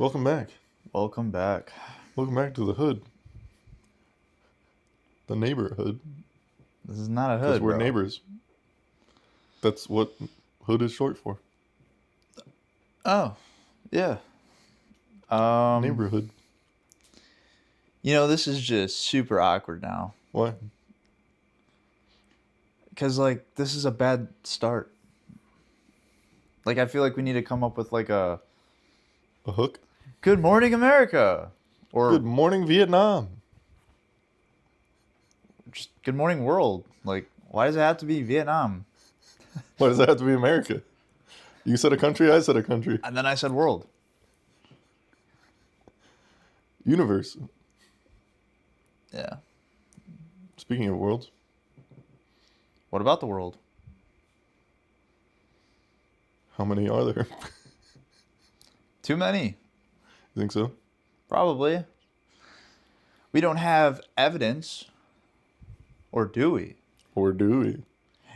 Welcome back. Welcome back. Welcome back to the hood. The neighborhood. This is not a Because hood, we're bro. neighbors. That's what hood is short for. Oh, yeah. Neighborhood. This is just super awkward now. Why? Because, this is a bad start. I feel like we need to come up with, a A hook? Good Morning America. Or Good morning, Vietnam. just Good Morning World. Why does it have to be Vietnam? Why does that have to be America? You said a country, I said a country. And then I said world. Universe. Yeah. Speaking of worlds, What about the world? how many are there? Too many. You think so? Probably. We don't have evidence. Or do we? Or do we?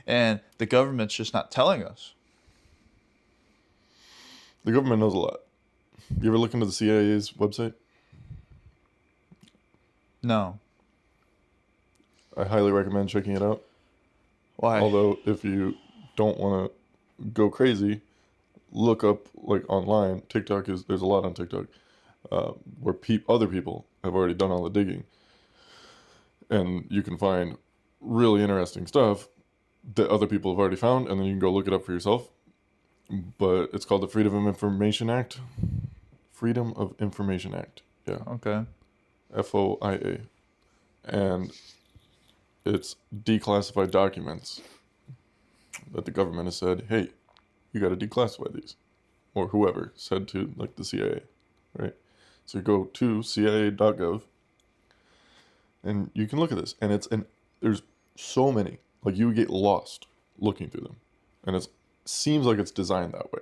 And the government's just not telling us. The government knows a lot. You ever look into the CIA's website? No. I highly recommend checking it out. Why? Although, if you don't want to go crazy, look up online. There's a lot on TikTok where other people have already done all the digging, and you can find really interesting stuff that other people have already found, and then you can go look it up for yourself. But it's called the Freedom of Information Act. Freedom of Information Act. Yeah. Okay. FOIA. And it's declassified documents that the government has said, hey, you got to declassify these. Or whoever said to the CIA, right? So you go to cia.gov and you can look at this. And there's so many. You would get lost looking through them. And it seems like it's designed that way.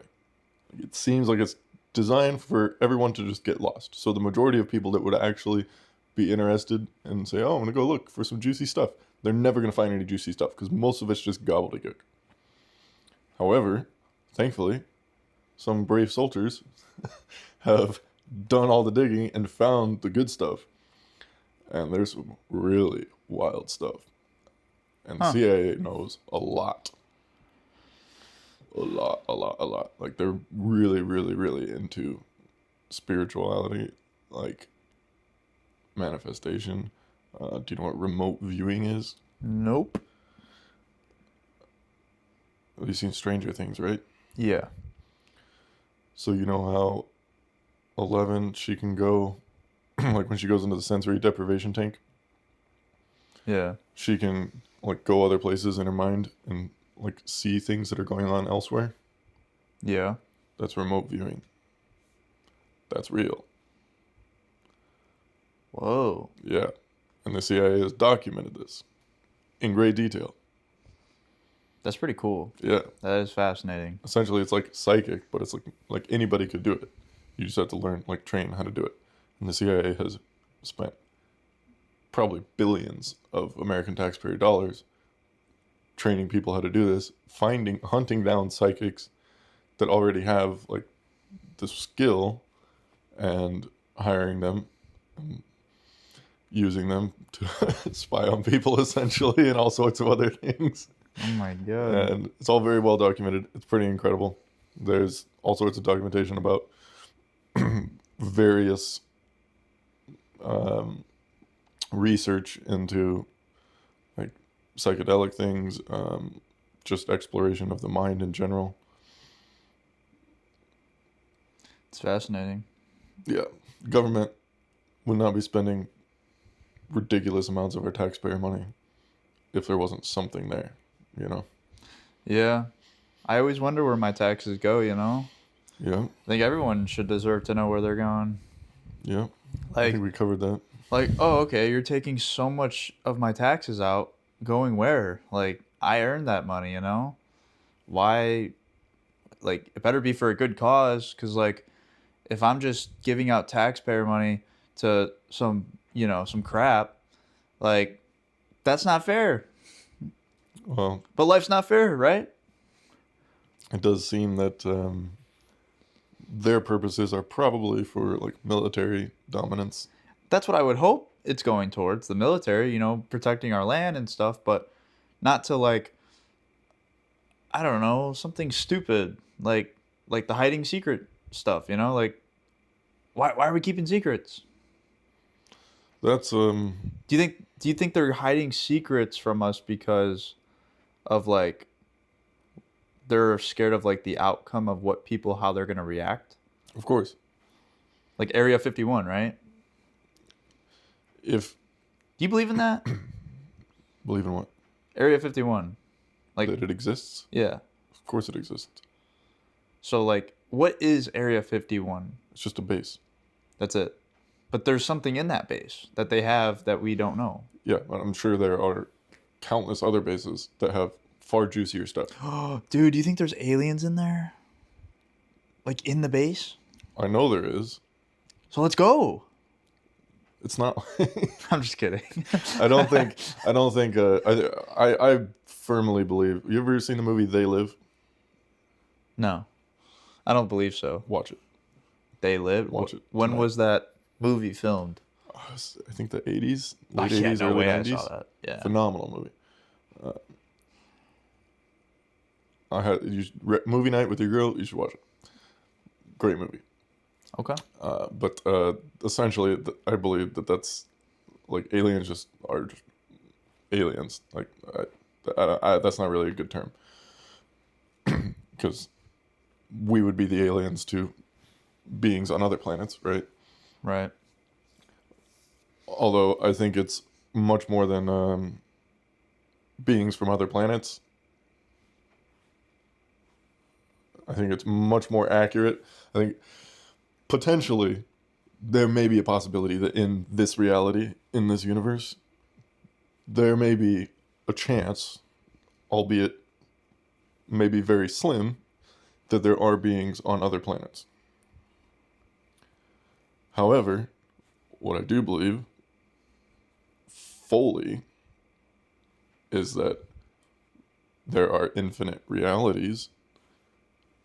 It seems like it's designed for everyone to just get lost. So the majority of people that would actually be interested and say, oh, I'm going to go look for some juicy stuff, they're never going to find any juicy stuff because most of it's just gobbledygook. However, thankfully, some brave soldiers have done all the digging and found the good stuff. And there's some really wild stuff. And the CIA knows a lot. A lot. They're really, really, really into spirituality, manifestation. Do you know what remote viewing is? Nope. Have you seen Stranger Things, right? Yeah. So you know how 11, she can go, when she goes into the sensory deprivation tank, Yeah. she can go other places in her mind and see things that are going on elsewhere. Yeah. That's remote viewing. That's real. Whoa. Yeah. And the CIA has documented this in great detail. That's pretty cool. Yeah. That is fascinating. Essentially, it's like psychic, but it's like anybody could do it. You just have to learn, train how to do it. And the CIA has spent probably billions of American taxpayer dollars training people how to do this, hunting down psychics that already have the skill and hiring them and using them to spy on people essentially and all sorts of other things. Oh my god. And it's all very well documented. It's pretty incredible. There's all sorts of documentation about various research into psychedelic things, just exploration of the mind in general. It's fascinating. Yeah, government would not be spending ridiculous amounts of our taxpayer money if there wasn't something there, Yeah. I always wonder where my taxes go, Yeah, I think everyone should deserve to know where they're going. yeah. I think we covered that. Oh, okay, you're taking so much of my taxes out. Going where? I earned that money, Why? It better be for a good cause, because, if I'm just giving out taxpayer money to some crap, that's not fair. Well, But life's not fair, right? it does seem that their purposes are probably for like military dominance. That's what I would hope it's going towards, the military, protecting our land and stuff, but not to like, I don't know, something stupid like the hiding secret stuff, like why are we keeping secrets? That's Do you think they're hiding secrets from us because of like they're scared of like the outcome of what people how they're going to react? of course, Like Area 51, right? if Do you believe in that? believe in what Area 51. Like that it exists, yeah. of course it exists. So like what is Area 51? It's just a base. That's it. But there's something in that base that they have that we don't know. Yeah, but I'm sure there are countless other bases that have far juicier stuff. Dude, do you think there's aliens in there? Like in the base? I know there is. So let's go. It's not. I'm just kidding. I don't think. I don't think. I firmly believe. You ever seen the movie They Live? No. I don't believe so. Watch it. They lived. Watch it When tonight. was that movie filmed? I think the 80s, Oh, late yeah, 80s, no early way 90s. I saw that. Yeah. Phenomenal movie. Movie night with your girl. You should watch it. Great movie. Okay. But essentially, I believe that's like aliens just are just aliens. Like that's not really a good term because we would be the aliens to beings on other planets, right? Right. Although I think it's much more than beings from other planets. I think it's much more accurate. I think potentially there may be a possibility that in this reality, in this universe, there may be a chance, albeit maybe very slim, that there are beings on other planets. However, what I do believe fully is that there are infinite realities,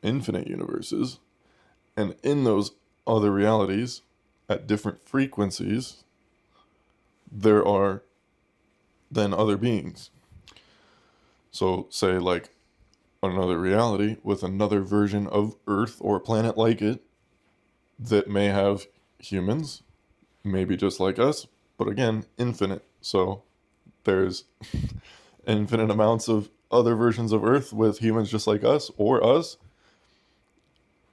infinite universes, and in those other realities, at different frequencies, there are then other beings. So, say, like, another reality with another version of Earth or a planet like it that may have humans, maybe just like us, but again, infinite. So, there's infinite amounts of other versions of Earth with humans just like us or us,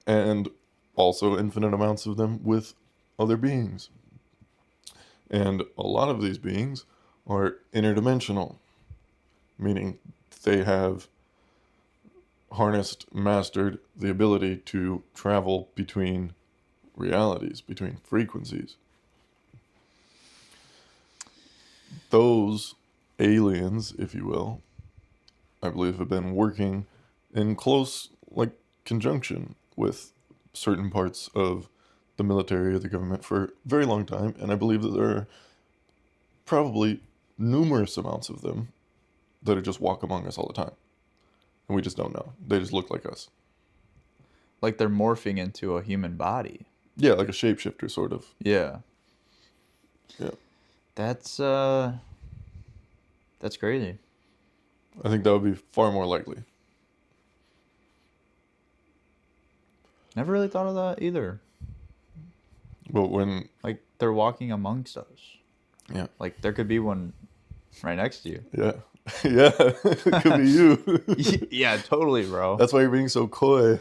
and also infinite amounts of them with other beings. And a lot of these beings are interdimensional, meaning they have harnessed, mastered the ability to travel between realities, between frequencies. Those aliens, if you will, I believe have been working in close, like, conjunction with certain parts of the military or the government for a very long time, and I believe that there are probably numerous amounts of them that just walk among us all the time, and we just don't know. They just look like us. Like they're morphing into a human body. Yeah, like a shapeshifter, sort of. Yeah. Yeah. That's crazy. I think that would be far more likely. Never really thought of that either. But when, Like they're walking amongst us. yeah, Like there could be one right next to you. yeah, yeah, it could be you. Yeah, totally, bro. That's why you're being so coy.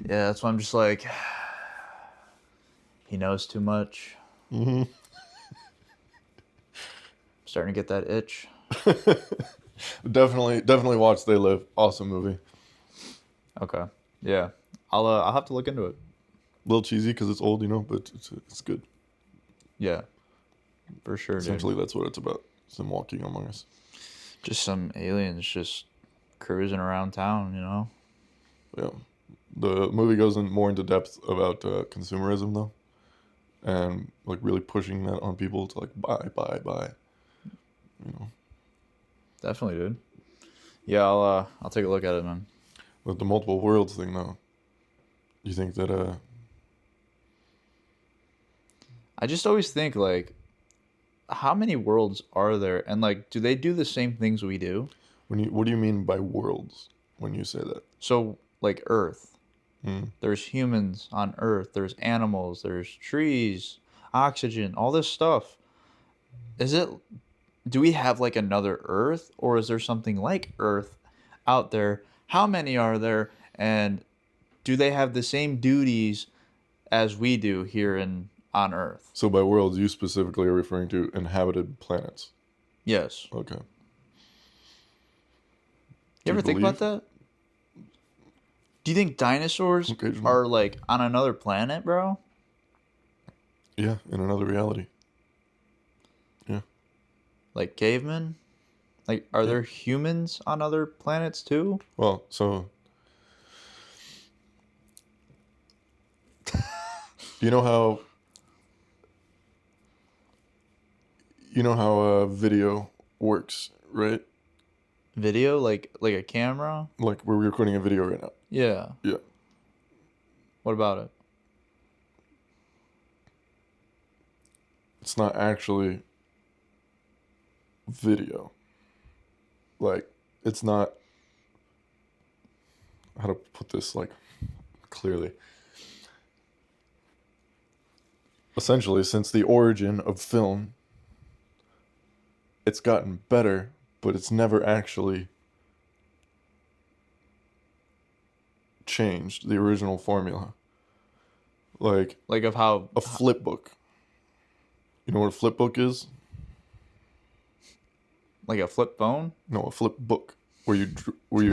Yeah, that's why I'm just like, he knows too much. Hmm. Starting to get that itch. Definitely watch They Live. Awesome movie. Okay. Yeah. I'll have to look into it. A little cheesy because it's old, but it's good. Yeah. For sure, dude. Essentially, that's what it's about. It's them walking among us. Just some aliens just cruising around town, Yeah. The movie goes more into depth about consumerism, though, and like really pushing that on people to like buy. Definitely, dude. Yeah, I'll take a look at it, man. But the multiple worlds thing, though, You think that I just always think like, how many worlds are there, and like, do they do the same things we do? what do you mean by worlds when you say that? So like Earth, Mm. there's humans on Earth, there's animals, there's trees, oxygen, all this stuff. Is it? Do we have like another Earth, or is there something like Earth out there? How many are there, and do they have the same duties as we do here in on Earth? So by worlds, you specifically are referring to inhabited planets. Yes. Okay. You Do ever you think about believe? that? Do you think dinosaurs Occasionally. are like on another planet, bro? Yeah, in another reality. Yeah. Like cavemen? Like, are Yeah. there humans on other planets too? Well, so you know how video works, right? Video, like a camera? Like we're recording a video right now. Yeah. Yeah. What about it? It's not actually video. Like it's not how to put this like clearly. Essentially, since the origin of film, it's gotten better, but it's never actually changed the original formula. Like Like of how? a flip book. You know what a flip book is? Like a flip phone? No, a flip book where you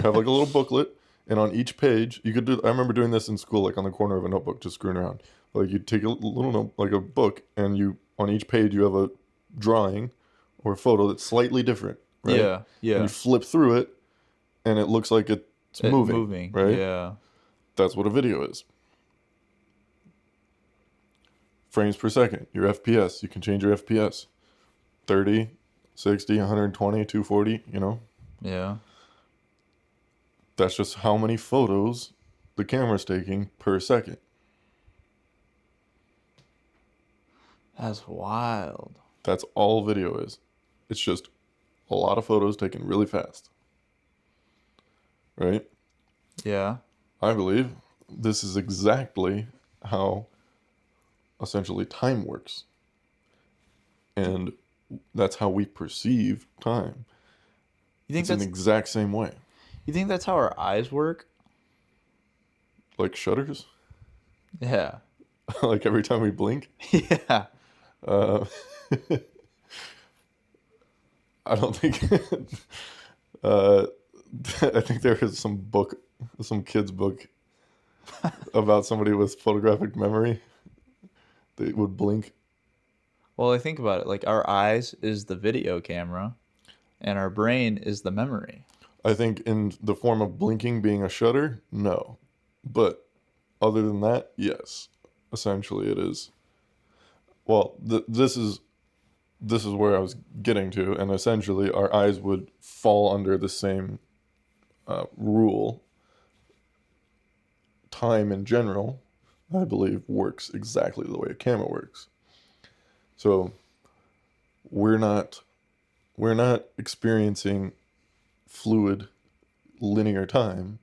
have like a little booklet, and on each page you could do. I remember doing this in school, like on the corner of a notebook, just screwing around. Like you take a little note, like a book, and you on each page you have a drawing or a photo that's slightly different, right? Yeah. And Yeah. you flip through it, and it looks like it's It moving, right? Yeah. That's what a video is. Frames per second, your FPS. You can change your FPS. 30, 60, 120, 240, you know? Yeah. That's just how many photos the camera's taking per second. That's wild. That's all video is. It's just a lot of photos taken really fast. Right? Yeah. I believe this is exactly how essentially time works. And that's how we perceive time. You think It's in the that's exact same way. you think that's how our eyes work? Like shutters, Yeah. like every time we blink. Yeah. Uh, I don't think. uh, I think there is some kid's book about somebody with photographic memory. They would blink. Well, I think about it. Like our eyes is the video camera, and our brain is the memory. I think in the form of blinking being a shutter, no. But other than that, yes. Essentially, it is. Well, this is where I was getting to, and essentially, our eyes would fall under the same rule. Time in general, I believe, works exactly the way a camera works. So we're not experiencing fluid linear time.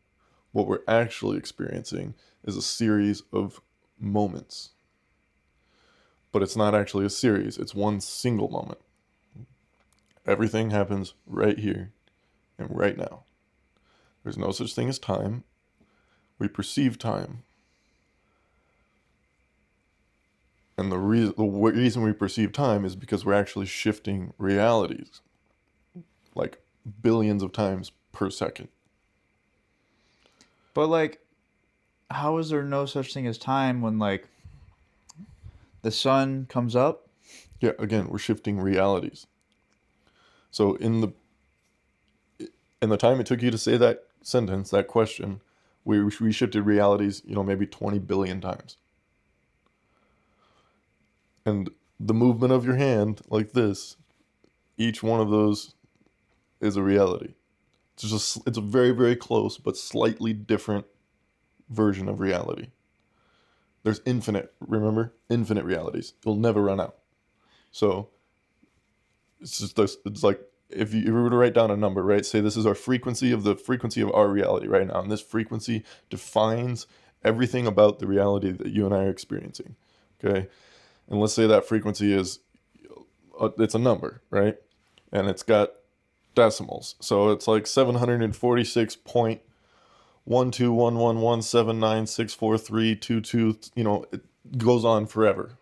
What we're actually experiencing is a series of moments. But it's not actually a series, it's one single moment. Everything happens right here and right now. There's no such thing as time. We perceive time. And the reason we perceive time is because we're actually shifting realities like billions of times per second. But like, how is there no such thing as time when like the sun comes up? Yeah, again, we're shifting realities. So in the time it took you to say that sentence, that question, we shifted realities, maybe 20 billion times. And the movement of your hand like this, each one of those is a reality. It's a very, very close but slightly different version of reality. There's infinite, remember? Infinite realities. You'll never run out. So it's just this, it's like if you were to write down a number, right? Say this is our frequency of the frequency of our reality right now. And this frequency defines everything about the reality that you and I are experiencing. Okay? And let's say that frequency is it's a number, right? And it's got decimals. So it's like 746.1211179643222, it goes on forever.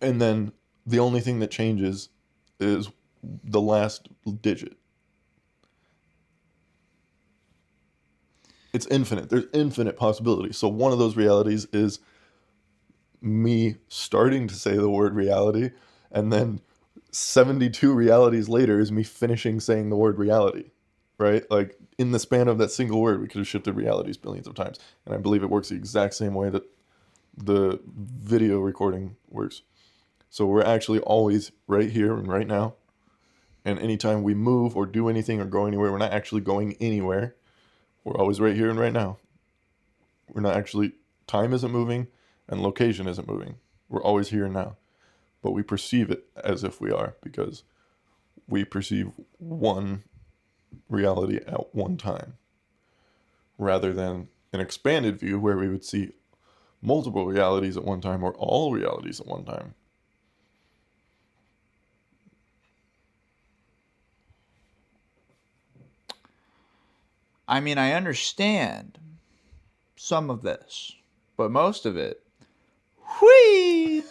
And then the only thing that changes is the last digit. It's infinite. There's infinite possibilities. So one of those realities is me starting to say the word reality, and then 72 realities later is me finishing saying the word reality, right? Like in the span of that single word, we could have shifted realities billions of times. And I believe it works the exact same way that the video recording works. So we're actually always right here and right now. And anytime we move or do anything or go anywhere, we're not actually going anywhere. We're always right here and right now. We're not actually, time isn't moving and location isn't moving. We're always here and now. But we perceive it as if we are, because we perceive one reality at one time, rather than an expanded view where we would see multiple realities at one time or all realities at one time. I mean, I understand some of this, but most of it, whee,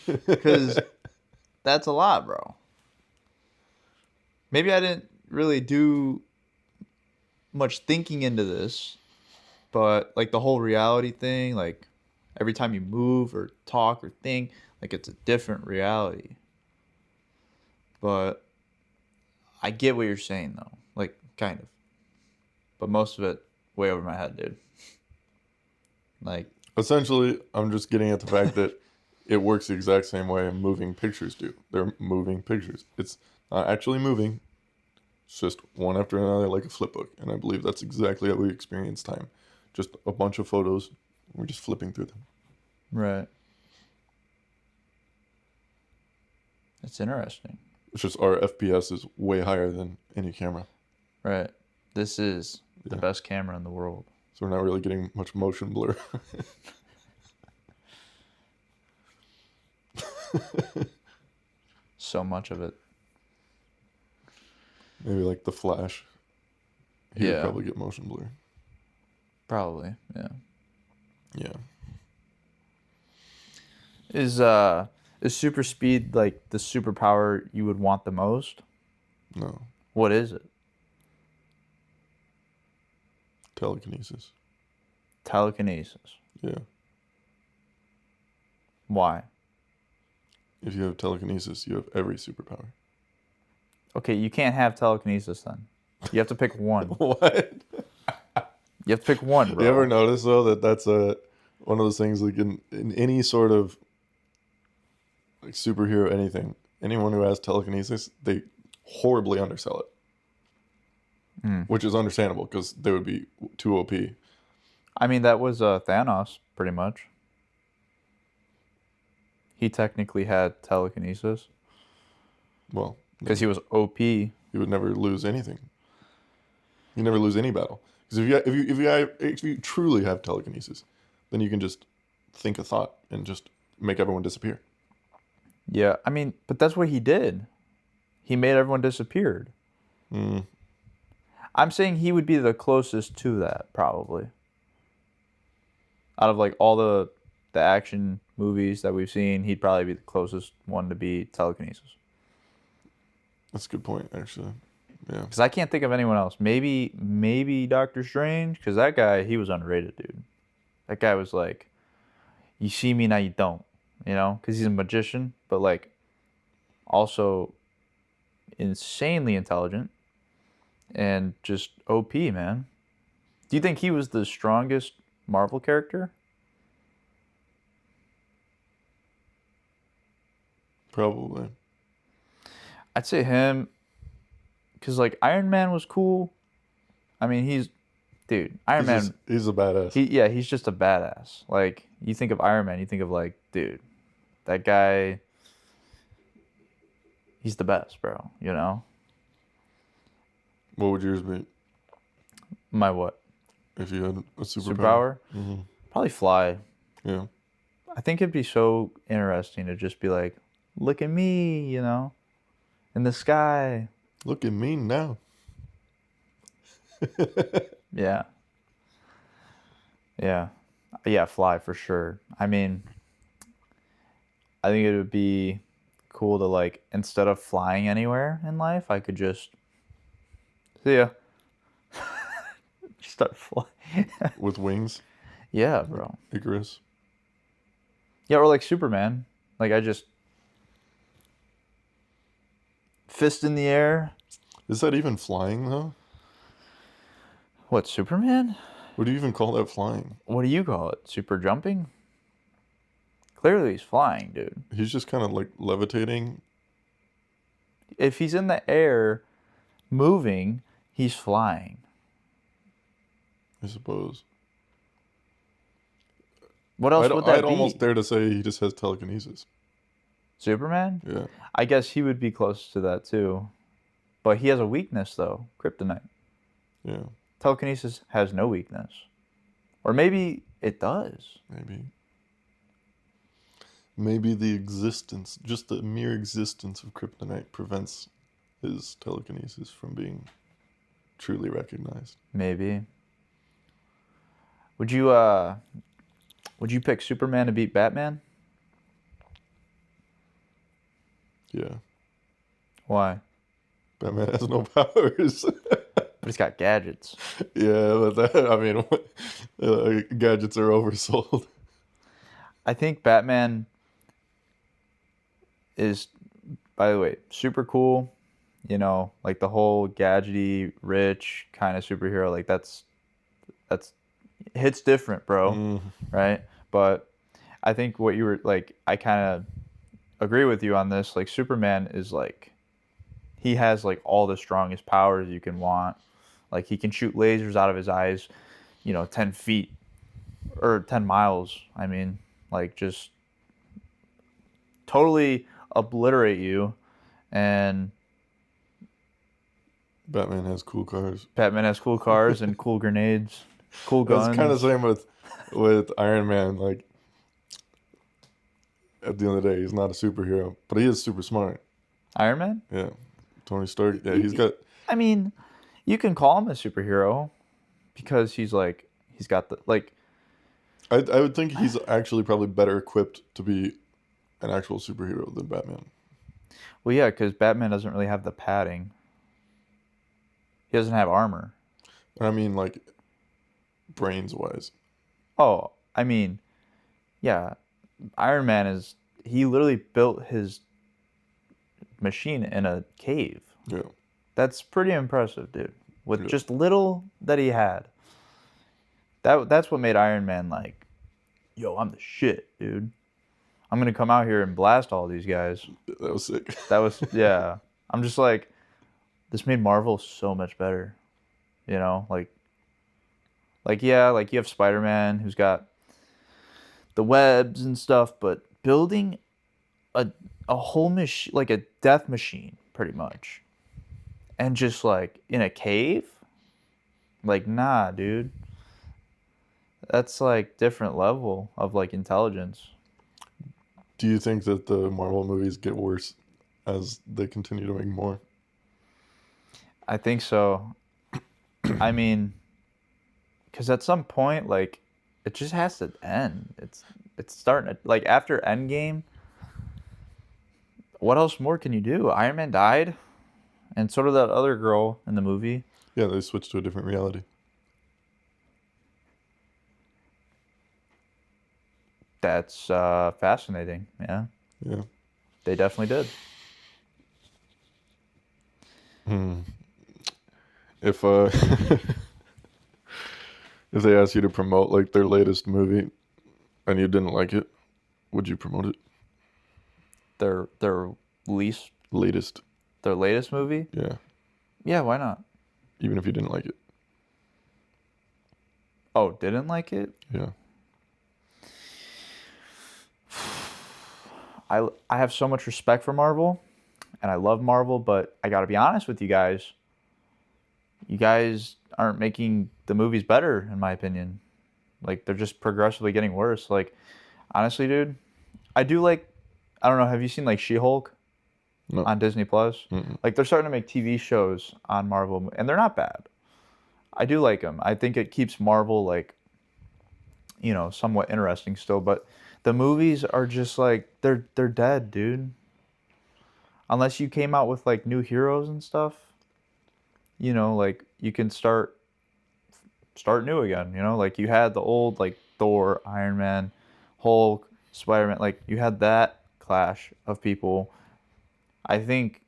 because that's a lot, bro. Maybe I didn't really do much thinking into this, but like the whole reality thing, like every time you move or talk or think, like it's a different reality. But I get what you're saying though, like kind of. But most of it way over my head, dude. Like, essentially, I'm just getting at the fact that it works the exact same way moving pictures do. They're moving pictures. It's not actually moving. It's just one after another like a flip book. And I believe that's exactly how we experience time. Just a bunch of photos. We're just flipping through them. right. It's interesting. It's just our FPS is way higher than any camera. Right. This is the Yeah. best camera in the world. So we're not really getting much motion blur. So much of it. Maybe like the Flash. He would Yeah. probably get motion blur. Probably. Yeah. Yeah. Is super speed like the superpower you would want the most? No. What is it? Telekinesis. Telekinesis. Yeah. Why? If you have telekinesis, you have every superpower. Okay, you can't have telekinesis then. You have to pick one. What? You have to pick one, bro. You ever notice though that that's one of those things, like in any sort of like superhero anything, anyone who has telekinesis, they horribly undersell it. Which is understandable because they would be too OP. I mean, that was Thanos, pretty much. He technically had telekinesis Well, because he was OP. he would never lose anything. You never lose any battle. Because if you truly have telekinesis, then you can just think a thought and just make everyone disappear. Yeah, I mean, but that's what he did. He made everyone disappeared. I'm saying he would be the closest to that, probably. Out of like all the action movies that we've seen, he'd probably be the closest one to be telekinesis. That's a good point, actually. Yeah. Because I can't think of anyone else. Maybe Doctor Strange, because that guy, he was underrated, dude. That guy was like, you see me, now you don't. You know? Because he's a magician, but like also insanely intelligent and just OP, man. Do you think he was the strongest Marvel character? Probably. I'd say him, because like Iron Man was cool. I mean, Iron Man. He's a badass. He's just a badass. Like you think of Iron Man, you think of like, dude, that guy, he's the best, bro. You know? What would yours be My what? if you had a superpower? Superpower? Probably fly. Yeah. I think it'd be so interesting to just be like, look at me, you know, in the sky. Look at me now. Yeah. Yeah. Yeah, fly for sure. I mean, I think it would be cool to like instead of flying anywhere in life, I could just see ya. Start flying. With wings, Yeah, like bro. Icarus. Yeah, or like Superman. Like I just fist in the air. Is that even flying though? What, Superman? What do you even call that flying? What do you call it? Super jumping? Clearly he's flying, dude. He's just kind of like levitating. If he's in the air moving, he's flying. I suppose. What else would that I'd be? almost dare to say he just has telekinesis. Superman? Yeah. I guess he would be close to that too. But he has a weakness though, kryptonite. Yeah. Telekinesis has no weakness. Or maybe it does. Maybe. Maybe the existence, just the mere existence of kryptonite prevents his telekinesis from being truly recognized. Maybe. Would you pick Superman to beat Batman? Yeah. Why? Batman has no powers. But he's got gadgets. Yeah, but I mean, gadgets are oversold. I think Batman is, by the way, super cool. You know, like the whole gadgety, rich kind of superhero. Like that's hits different, bro. Mm, Right? But I think what you were like, I kind of agree with you on this. Like Superman is like, he has like all the strongest powers you can want. Like he can shoot lasers out of his eyes, 10 feet or 10 miles. I mean, like just totally obliterate you. And Batman has cool cars. Batman has cool cars and cool grenades, cool guns. That's kind of the same with Iron Man. Like at the end of the day, he's not a superhero, but he is super smart. Iron Man? Yeah, Tony Stark. Yeah, he's got. I mean, you can call him a superhero because he's got the, like, I would think he's actually probably better equipped to be an actual superhero than Batman. well, yeah, because Batman doesn't really have the padding. He doesn't have armor. I mean, like brains wise. Oh, I mean, yeah, Iron Man he literally built his machine in a cave. Yeah. That's pretty impressive, dude. With Yeah. just little that he had. That's what made Iron Man like, yo, I'm the shit, dude. I'm gonna come out here and blast all these guys. That was sick. That was yeah. I'm just like, this made Marvel so much better. Like yeah, like you have Spider-Man who's got the webs and stuff, but building a whole machine, like a death machine, pretty much, and just like in a cave, like nah, dude. That's like different level of like intelligence. Do you think that the Marvel movies get worse as they continue to make more? I think so. I mean, because at some point, like, it just has to end. It's starting to, like, after Endgame, what else more can you do? Iron Man died, and so did that other girl in the movie. Yeah, they switched to a different reality. That's fascinating. Yeah, Yeah. they definitely did. Hmm. If if they asked you to promote like their latest movie and you didn't like it, would you promote it? Their least Latest. their latest movie. Yeah. Yeah, why not? Even if you didn't like it. Oh, didn't like it? Yeah. I have so much respect for Marvel, and I love Marvel, but I got to be honest with you guys. You guys aren't making the movies better, in my opinion. Like they're just progressively getting worse. Like honestly, dude, I do like. I don't know. Have you seen like She-Hulk No. on Disney Plus? Mm-mm. Like they're starting to make TV shows on Marvel, and they're not bad. I do like them. I think it keeps Marvel like somewhat interesting still. But the movies are just like they're dead, dude. Unless you came out with like new heroes and stuff, like you can start new again. Like you had the old like Thor, Iron Man, Hulk, Spider-Man. Like you had that clash of people. I think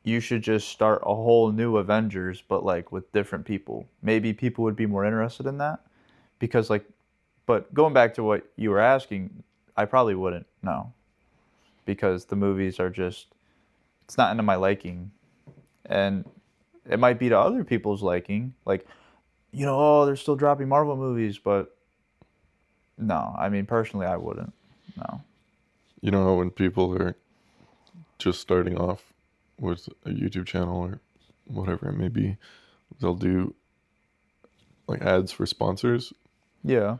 you should just start a whole new Avengers, but like with different people. Maybe people would be more interested in that because like, but going back to what you were asking, I probably wouldn't. No, because the movies are just it's not into my liking, and it might be to other people's liking. Like, oh, they're still dropping Marvel movies, but no, I mean personally, I wouldn't. No. You know when people are just starting off with a YouTube channel or whatever it may be, they'll do like ads for sponsors Yeah,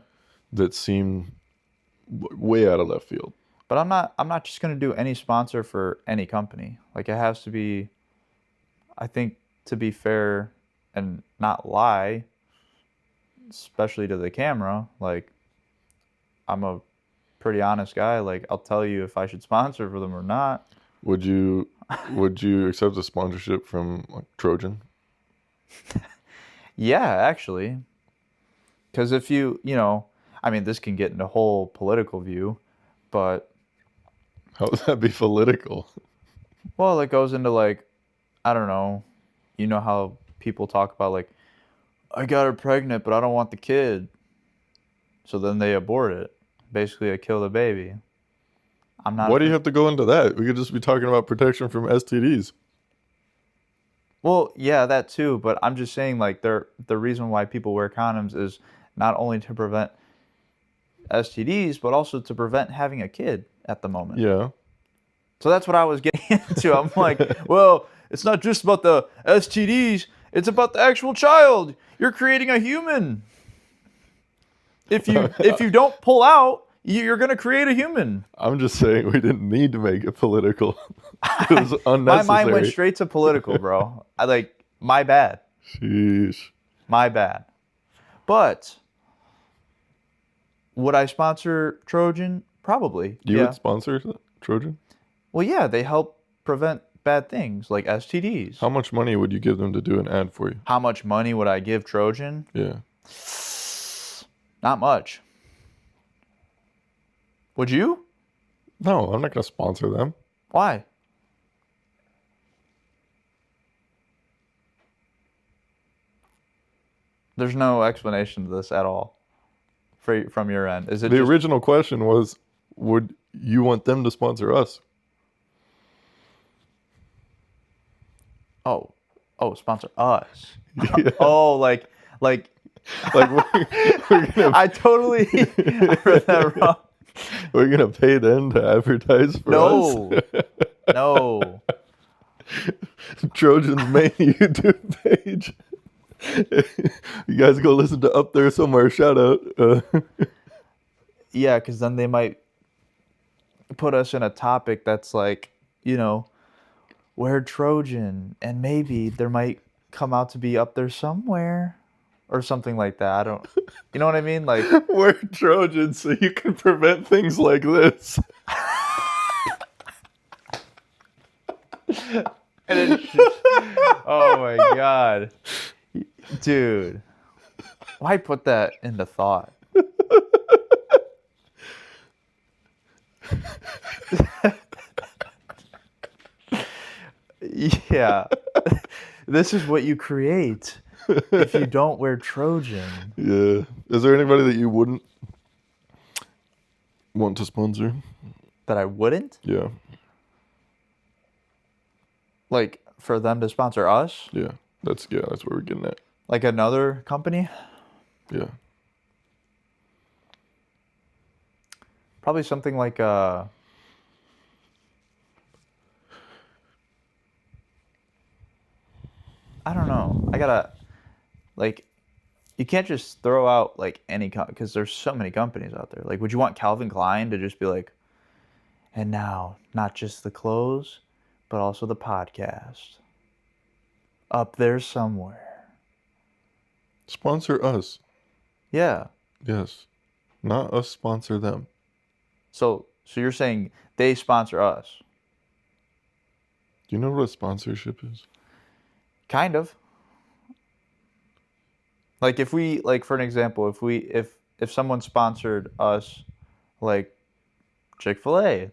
that seem way out of left field. but I'm not just gonna do any sponsor for any company. Like it has to be. I think to be fair and not lie, especially to the camera, like I'm a pretty honest guy. Like I'll tell you if I should sponsor for them or not. Would you accept a sponsorship from like Trojan? Yeah, actually, because if I mean, this can get into a whole political view, but How would that be political? well, it goes into like I don't know, how people talk about like I got her pregnant, but I don't want the kid, so then they abort it. Basically, I kill the baby. I'm not. Why do you have to go into that? We could just be talking about protection from STDs. Well, yeah, that too, but I'm just saying like the reason why people wear condoms is not only to prevent STDs, but also to prevent having a kid at the moment. Yeah. So that's what I was getting into. I'm like, well, it's not just about the STDs, it's about the actual child. You're creating a human. If you don't pull out, you're going to create a human. I'm just saying we didn't need to make it political. It was unnecessary. My mind went straight to political, bro. My bad. Sheesh. My bad. But would I sponsor Trojan? Probably. You yeah. would sponsor Trojan? Well, yeah, they help prevent bad things like STDs. How much money would you give them to do an ad for you? How much money would I give Trojan? Yeah. Not much. Would you? No, I'm not going to sponsor them. Why? There's no explanation to this at all from your end. Is it The just, original question was, would you want them to sponsor us? oh, sponsor us. Yeah. Oh, like Like we're gonna I totally I read that wrong. we're gonna pay them to advertise for No. us. No. Trojan's main YouTube page. You guys go listen to Up There Somewhere. Shout out. Yeah, because then they might put us in a topic that's like, we're Trojan, and maybe there might come out to be Up There Somewhere or something like that. I don't, you know what I mean? Like, We're Trojans, so you can prevent things like this. and it's just, oh my God. Dude, why put that into thought? Yeah. This is what you create if you don't wear Trojan. Yeah. Is there anybody that you wouldn't want to sponsor? That I wouldn't? Yeah. Like, for them to sponsor us? Yeah. That's what we're getting at. Like another company? Yeah. Probably something like I don't know. I gotta like you can't just throw out like any because there's so many companies out there. Like, would you want Calvin Klein to just be like, and now not just the clothes, but also the podcast up there somewhere? Sponsor us. Yeah. Yes. Not us sponsor them. So you're saying they sponsor us? Do you know what a sponsorship is? Kind of. Like if we like for an example, if someone sponsored us, like Chick-fil-A.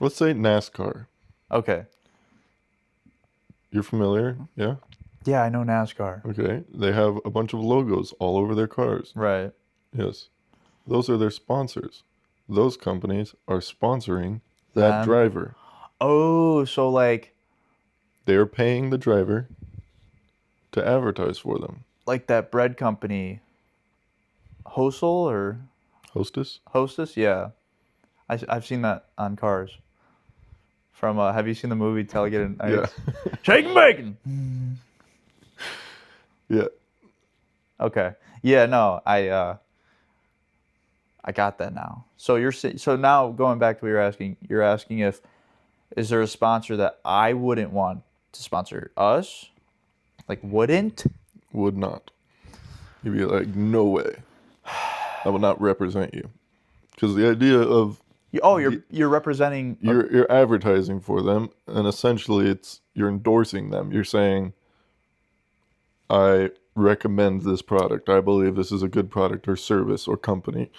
Let's say NASCAR. Okay. You're familiar? Yeah? Yeah, I know NASCAR. Okay. They have a bunch of logos all over their cars. Right. Yes. Those are their sponsors. Those companies are sponsoring that Them. driver. Oh, so like They are paying the driver to advertise for them. that bread company, Hosel or Hostess? Hostess? Yeah, I've seen that on cars. From have you seen the movie Tailgate Yeah. Nights? Shake and bacon. Yeah. Okay. Yeah. No, I got that now. So so now going back to what you're asking if is there a sponsor that I wouldn't want to sponsor us? Like wouldn't? Would not. You'd be like, no way. I will not represent you. Because the idea of You're representing. you're advertising for them, and essentially you're endorsing them. You're saying, I recommend this product. I believe this is a good product or service or company.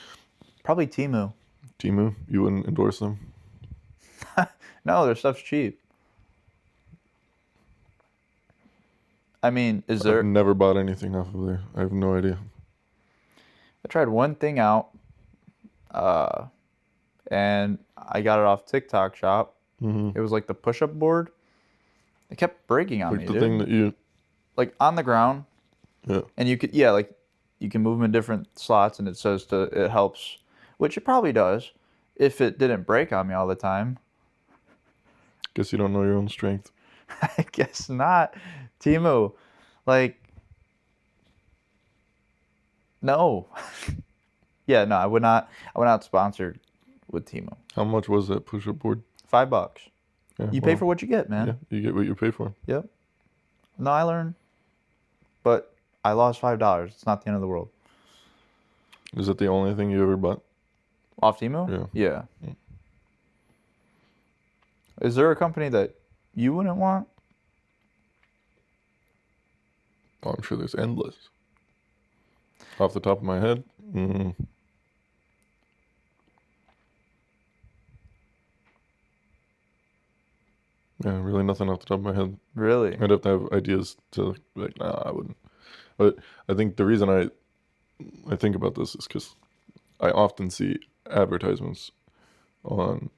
Probably Timu. Timu, you wouldn't endorse them? No, their stuff's cheap. I mean, is there? I've never bought anything off of there. I have no idea. I tried one thing out, and I got it off TikTok Shop. Mm-hmm. It was like the push-up board. It kept breaking on Like me, the dude. thing that you, Like on the ground, yeah. and you could, like you can move them in different slots, and it says it helps, which it probably does, if it didn't break on me all the time. Guess you don't know your own strength. I guess not, Timu. Like, no. Yeah, no, I would not. I would not sponsor with Timu. How much was that push-up board? $5. Yeah, You pay for what you get, man. Yeah, you get what you pay for. Yep. No, I learned, but I lost $5. It's not the end of the world. Is that the only thing you ever bought? Off Timu? Yeah. Yeah. Is there a company that you wouldn't want? Oh, I'm sure there's endless. Off the top of my head, yeah, really nothing off the top of my head. Really? I'd have to have ideas to be like, nah, I wouldn't. But I think the reason I think about this is because I often see advertisements on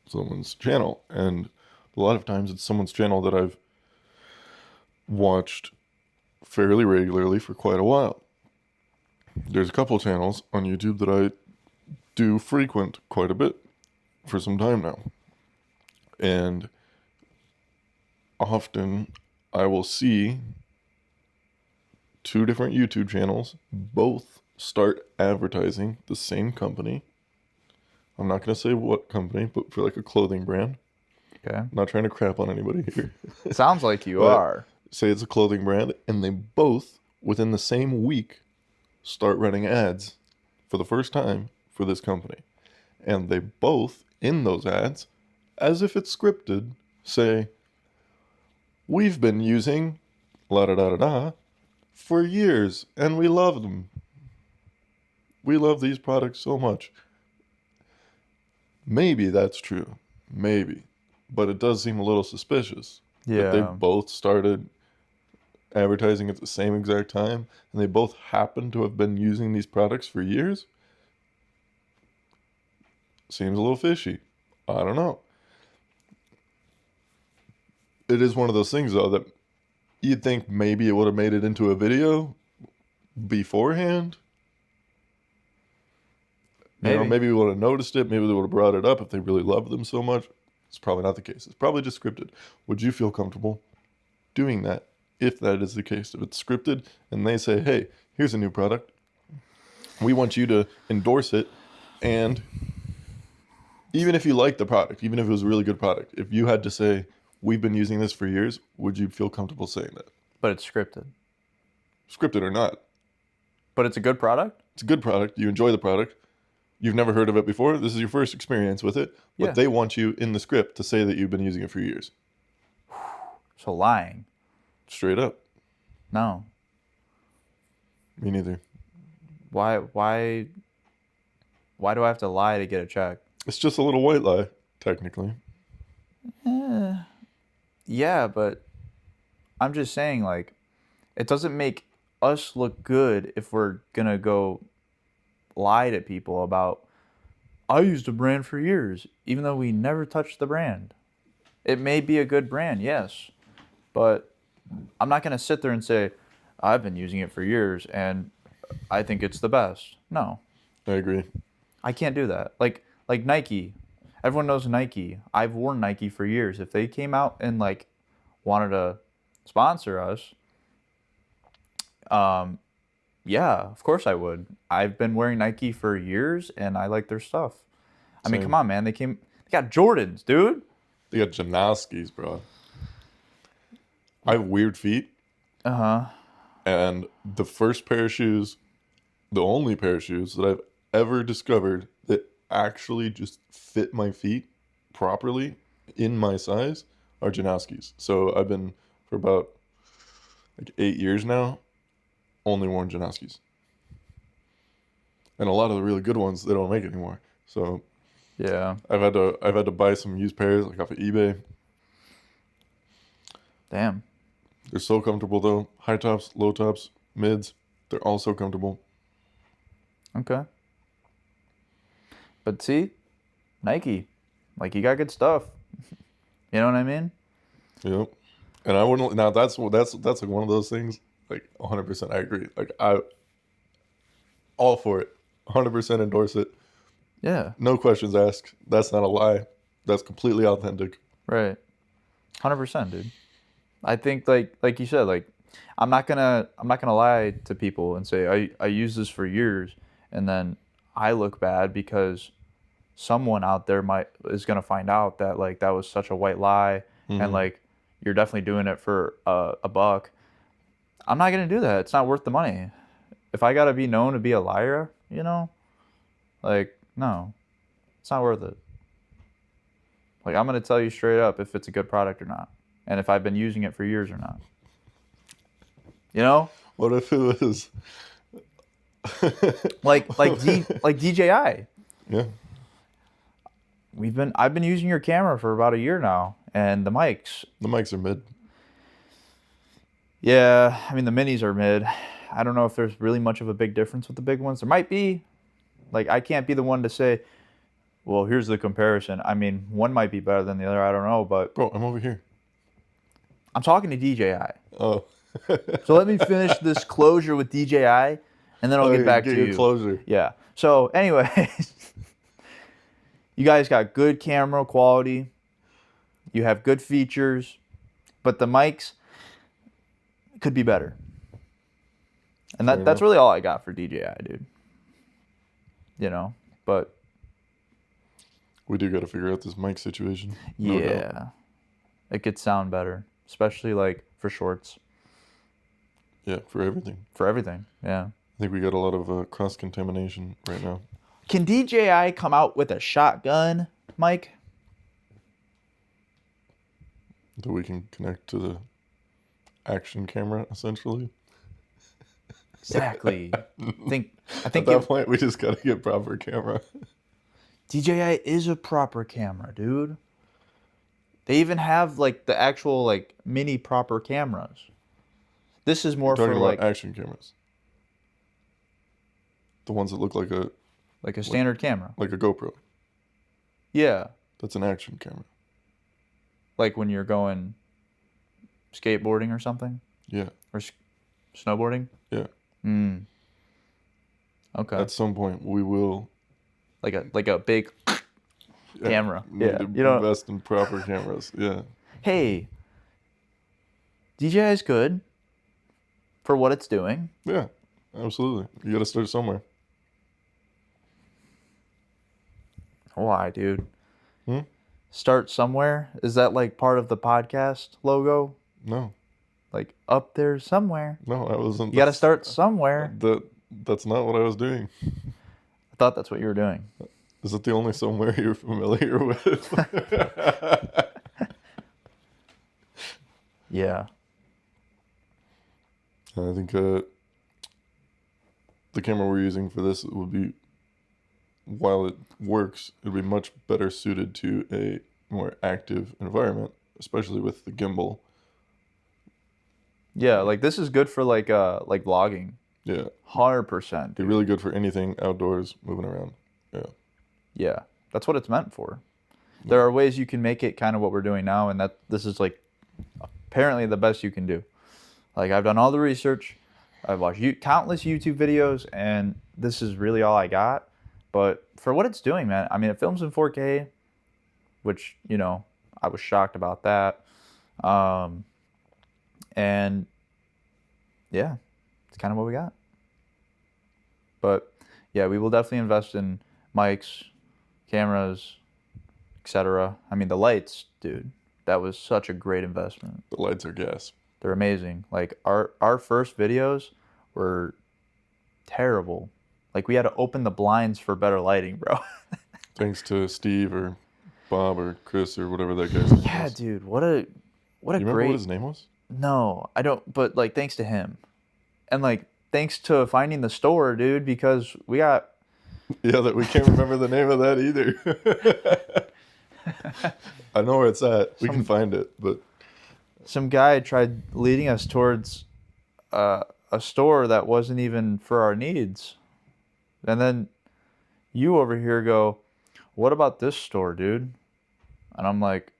someone's channel, and a lot of times it's someone's channel that I've watched fairly regularly for quite a while. There's a couple channels on YouTube that I do frequent quite a bit for some time now. And often I will see two different YouTube channels both start advertising the same company. I'm not going to say what company, but for like a clothing brand. Okay. I'm not trying to crap on anybody here. Sounds like you But- are. Say it's a clothing brand, and they both, within the same week, start running ads for the first time for this company. And they both, in those ads, as if it's scripted, say, we've been using la da da da da for years, and we love them. We love these products so much. Maybe that's true. Maybe. But it does seem a little suspicious. Yeah. That they both started advertising at the same exact time, and they both happen to have been using these products for years. Seems a little fishy. I don't know. It is one of those things, though, that you'd think maybe it would have made it into a video beforehand. You know, maybe we would have noticed it. Maybe they would have brought it up if they really loved them so much. It's probably not the case. It's probably just scripted. Would you feel comfortable doing that if that is the case, if it's scripted and they say, hey, here's a new product, we want you to endorse it, and even if you like the product, even if it was a really good product, if you had to say, we've been using this for years, would you feel comfortable saying that? But it's scripted. Scripted or not. But it's a good product? It's a good product. You enjoy the product. You've never heard of it before. This is your first experience with it. But Yeah. they want you in the script to say that you've been using it for years. So lying. Straight up. No. Me neither. Why do I have to lie to get a check? It's just a little white lie, technically. Yeah, but I'm just saying, like, it doesn't make us look good if we're gonna go lie to people about, I used a brand for years, even though we never touched the brand. It may be a good brand, yes, but I'm not gonna sit there and say, I've been using it for years and I think it's the best. No, I agree. I can't do that. Like Nike. Everyone knows Nike. I've worn Nike for years. If they came out and like wanted to sponsor us, yeah, of course I would. I've been wearing Nike for years and I like their stuff. I mean, Same. come on, man. They got Jordans, dude. They got Janoskis, bro. I have weird feet, Uh-huh. and the first pair of shoes, the only pair of shoes that I've ever discovered that actually just fit my feet properly in my size are Janoskis. So I've been, for about like 8 years now, only worn Janoskis. And a lot of the really good ones they don't make anymore. So Yeah. I've had to buy some used pairs like off of eBay. Damn. They're so comfortable though. High tops, low tops, mids, they're all so comfortable. Okay. But see, Nike, like, you got good stuff. You know what I mean? Yep. And I wouldn't now that's like one of those things, like 100% I agree. Like I all for it. 100% endorse it. Yeah. No questions asked. That's not a lie. That's completely authentic. Right. 100%, dude. I think like you said, like, I'm not gonna lie to people and say I use this for years and then I look bad because someone out there is gonna find out that like that was such a white lie and like you're definitely doing it for a buck. I'm not gonna do that. It's not worth the money. If I gotta be known to be a liar, like, no, it's not worth it. Like, I'm gonna tell you straight up if it's a good product or not, and if I've been using it for years or not. You know, What if it was like DJI. Yeah. I've been using your camera for about a year now, and the mics. The mics are mid. Yeah, I mean the minis are mid. I don't know if there's really much of a big difference with the big ones. There might be. Like, I can't be the one to say, well, here's the comparison. I mean, one might be better than the other. I don't know, but Bro, I'm over here. I'm talking to DJI. Oh. So let me finish this closure with DJI, and then I'll get back to your you. closure. Yeah. So, anyways, you guys got good camera quality. You have good features, but the mics could be better. And Fair that's enough. really all I got for DJI, dude. But We do got to figure out this mic situation. No doubt. yeah, it could sound better, especially like for shorts, Yeah, for everything. for everything. Yeah. I think we got a lot of cross contamination right now. Can DJI come out with a shotgun mic? That we can connect to the action camera, essentially. Exactly. I think At that point, we just got to get proper camera. DJI is a proper camera, dude. They even have like the actual like mini proper cameras. This is more We're talking for about like action cameras. The ones that look like a standard camera. a GoPro. Yeah, That's an action camera. like when you're going skateboarding or something, Yeah. or snowboarding. Yeah. Okay. At some point, we will like a big camera. need Yeah. to You know. invest in proper cameras. Yeah. Hey, DJI is good. for what it's doing. Yeah, absolutely. You got to start somewhere. Why, dude? Hmm? Start somewhere? Is that like part of the podcast logo? No, Like up there somewhere. no, I wasn't. You got to start somewhere. That's not what I was doing. I thought that's what you were doing. Is it the only somewhere you're familiar with? Yeah. I think the camera we're using for this would be, while it works, it would be much better suited to a more active environment, especially with the gimbal. Yeah, like this is good for like vlogging. Yeah, 100%. be really good for anything outdoors, moving around. Yeah. Yeah, that's what it's meant for. There are ways you can make it kind of what we're doing now, and that this is like apparently the best you can do. Like I've done all the research, I've watched countless YouTube videos, and this is really all I got. But for what it's doing, man, I mean, it films in 4K, which, you know, I was shocked about that. And yeah, it's kind of what we got. But yeah, we will definitely invest in mics, cameras, etc. I mean, the lights, dude, that was such a great investment. The lights are gas. They're amazing. Like our first videos were terrible. Like we had to open the blinds for better lighting, bro. Thanks to Steve or Bob or Chris or whatever that guy's name Yeah, was. dude, what a You remember great. what his name was? No, I don't. But like, thanks to him, and like thanks to finding the store, dude, because we got. Yeah, that we can't remember the name of that either. I know where it's at. We can find it, but Some guy tried leading us towards a store that wasn't even for our needs. And then you over here go, what about this store, dude? And I'm like,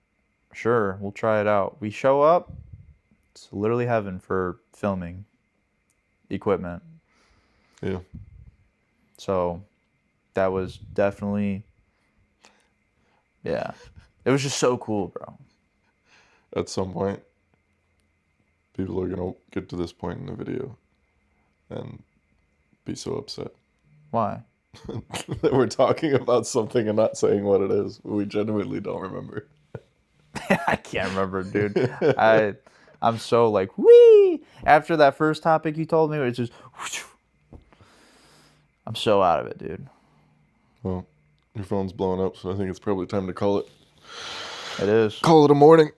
sure, we'll try it out. We show up. It's literally heaven for filming equipment. yeah. So that was definitely, yeah. It was just so cool, bro. At some point, people are going to get to this point in the video and be so upset Why? that we're talking about something and not saying what it is. We genuinely don't remember. I can't remember, dude. I'm so like, wee. After that first topic you told me, it's just, I'm so out of it, dude. Well, your phone's blowing up, so I think it's probably time to call it. It is. Call it a morning.